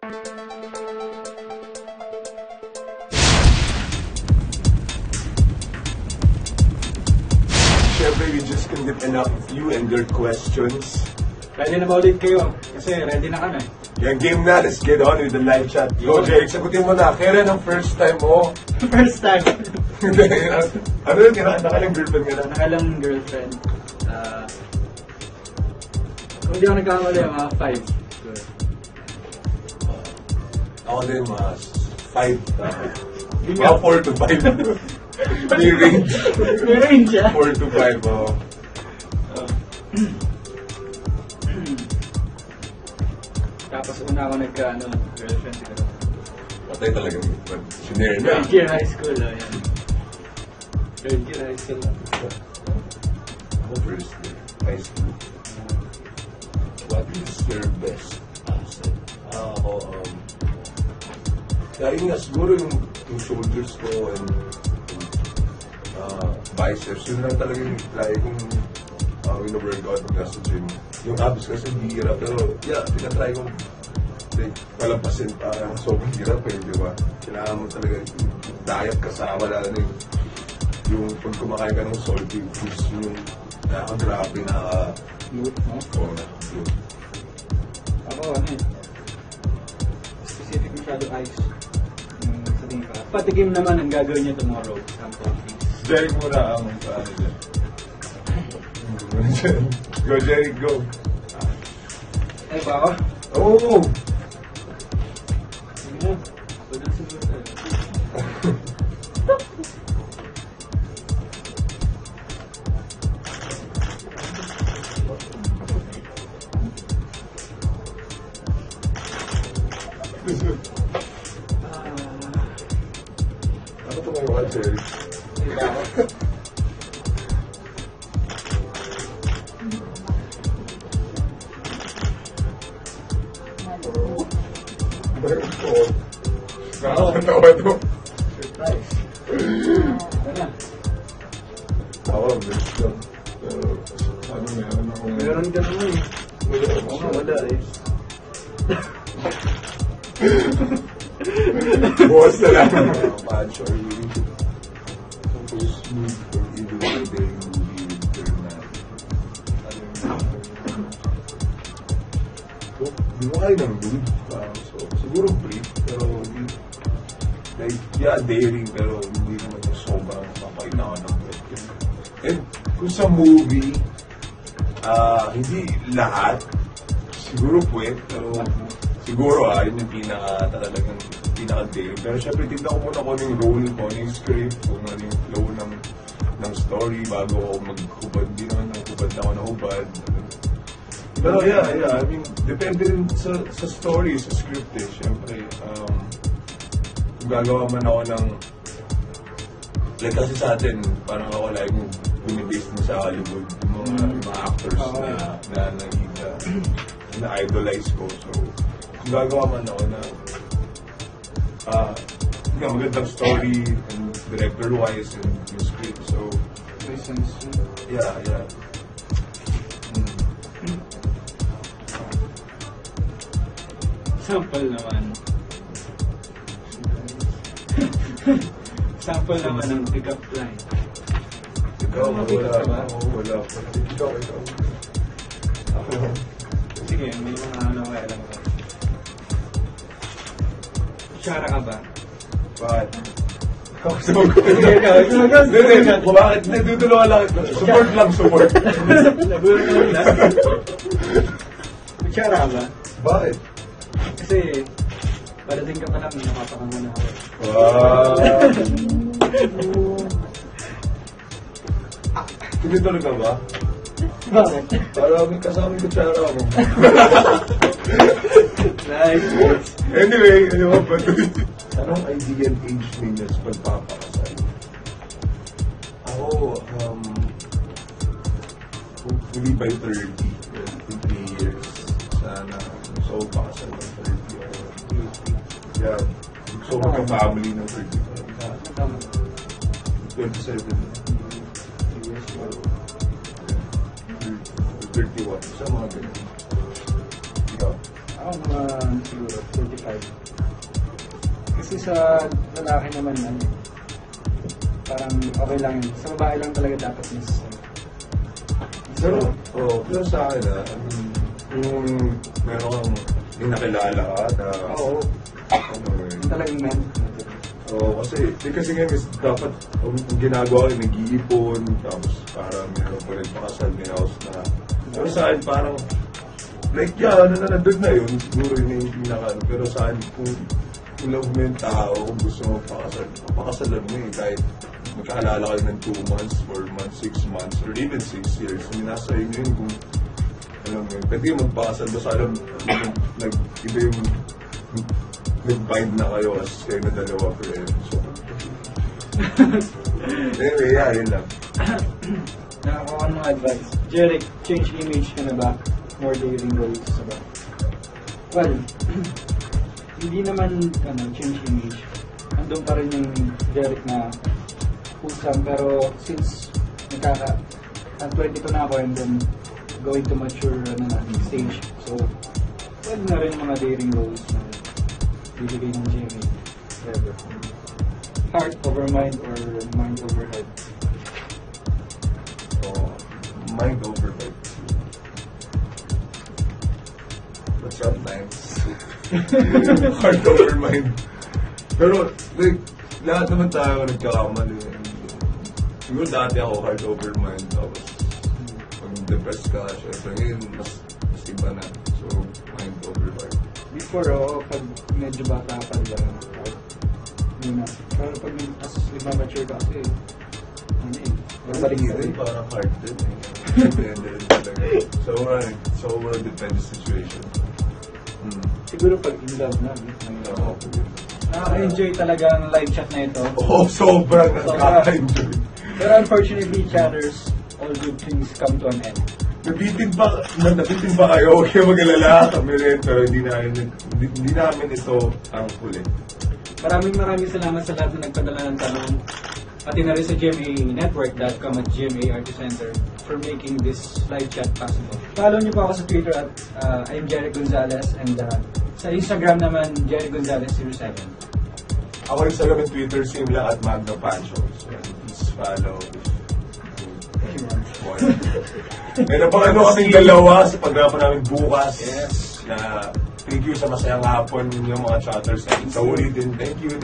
Siyempre, we just couldn't get enough of you and your questions. Ready na ba ulit kayo? Kasi ready na kami. Yung game na, let's get on with the live chat. Go, Jake, sagutin mo na. Kailan ang first time mo? First time. Ano yun? Nakalang girlfriend ka na? Nakalang girlfriend. Kung hindi ako nagkakamali, mga 5. Ako din, mga 5. Mga 4 to 5. May range. May range, ah. 4 to 5, oh. Tapos una ako girlfriend siguro. Patay talaga. Sinare na. Third year high school, yan. Third year high school. Ako first year high school. What is your best asset? Ako, dahil nga siguro yung shoulders ko and biceps, yun lang talaga yung try kong workout pagka sa gym. Yung abs kasi hindi hirap, pero yeah, pinatry kong palampasin pa, sobrang hirap di ba? Kailangan mo talaga diet kasama, lalo na yung pag kumakain ka ng salty foods, yung nakaka-grabe, Loot, no? Oo, nakaka-loot. Ako, specific masyado ice. Sabihin ka. Patikim naman ang gagawin niya tomorrow. Sample, please. Jerry muna ang paano dyan. Go, Jerry, go. Ay ba ako? Oo! Sige na. Pwede na siguro tayo. Ano tumayo ka, Jerry? Ay ba ako? Nakakatawa to. Surprise. Ano? Ako, best lang. Pero, ano meron ako? Meron ka naman eh. Wala ako. Oo nga, wala eh. Bukas na lang. Punch or really compose smooth or even a very movie with turn na. So, di mo kayo ng dude. So, siguro brief, pero like, yeah, daring, pero hindi naman yung sobrang papakita ko ng brief. And kung sa movie, hindi lahat, siguro puwet, pero siguro yun yung talagang pinaka-daring. Pero syempre, tignan ko muna kung ano yung role, kung ano yung script, kung ano yung flow ng story bago ako maghubad. Hindi naman hubad na ako na hubad. Pero yeah, I mean, depende rin sa story, sa script eh. Syempre, kung gagawa man ako ng, like kasi sa atin, parang ako like bumibase mo sa Hollywood, yung mga actors na idolize ko. So, kung gagawa man ako na magandang story and director-wise and yung script. So, yeah. Sample naman. Sample naman ng pick-up line. Ikaw, Pick-up ka ba? wala. Ikaw. Ako. Sige, may mga kaya lang ko. Kutsara ka ba? Bakit? Ikaw, sumagot. Bakit? Nagtutulungan lang. Support. Nagulat ka lang. Kutsara ka ba? Bakit? Kasi, padating ka pa lang, nakapaka na ako. Wow! Tuloy-tuloy ka ba? Bakit? Para may kasama yung kutsara mo. Nice. Anyway, ano ba ito? Anong ideal age ninyo sa pagpapakasal? Ako, hopefully by 30, 23 years. Sana, gusto ko pakasal ng 30 or 80. Yeah, gusto ko magka-family ng 35. 27. Years old. 31. Sa mga ganun. Ikaw? Ako mga siguro 45. Kasi sa lalaki naman parang okay lang yun. Sa babae lang talaga dapat mas pero sa akin yung meron kang nakilala ka na talagang men. Kasi nga dapat ang ginagawa ko, nag-iipon, tapos parang meron pa rin pakasal, may house na. Pero sa akin parang, nandun na yun, siguro yun yung pinaka, pero sa akin, kung love mo yung tao, kung gusto mo pakasalan mo kahit magkaalala kayo ng 2 months, 4 months, 6 months, or even 6 years, nasa inyo yun kung, alam mo yun, pwede yung magpakasal, basta alam, iba yung, nag-bind na kayo as kayo na dalawa forever. So, anyway, yun lang. Nakakuha ng advice. Jeric, change image ka na ba? More dating roles na ba? Well, hindi naman change image. Andun pa rin yung Jeric na pusang, pero since 22 na ako and then going to mature stage. So, pwede na rin mga dating roles na bibigay ng GMA. Whatever. Heart over mind or mind over head? Mind over head. But sometimes, heart over mind. Pero, lahat naman tayo nagkakamali. Siguro dati ako heart over mind. Tapos, pag depressed ka, syempre ngayon, mas iba na. So, mind over heart. Before, pag medyo bata pa lang, muna. Pero pag mature ka kasi, Balik din, parang hard din. Depende rin talaga. So, depende situation. Siguro pag in love na, nakaka-enjoy talaga ang live chat na ito. Sobrang nakaka-enjoy. Pero unfortunately, chatters, all good things come to an end. Nabitin pa kayo, huwag kayo mag-alala, kami rin, pero hindi namin ito ang huli. Maraming salamat sa lahat na nagpadala ng tanong, pati na rin sa gmanetwork.com at GMA Artist Center for making this live chat possible. Follow niyo po ako sa Twitter at I'm Jeric Gonzalez, and sa Instagram naman, Jeric Gonzalez 07. Ako rin sa gabi Twitter, same lang at Magna Pancho. So, please follow. Meron pa kaming dalawa sa pag-rapa namin bukas. Yes. Na thank you sa masayang hapon yung mga chatters. Sa ulitin, thank you.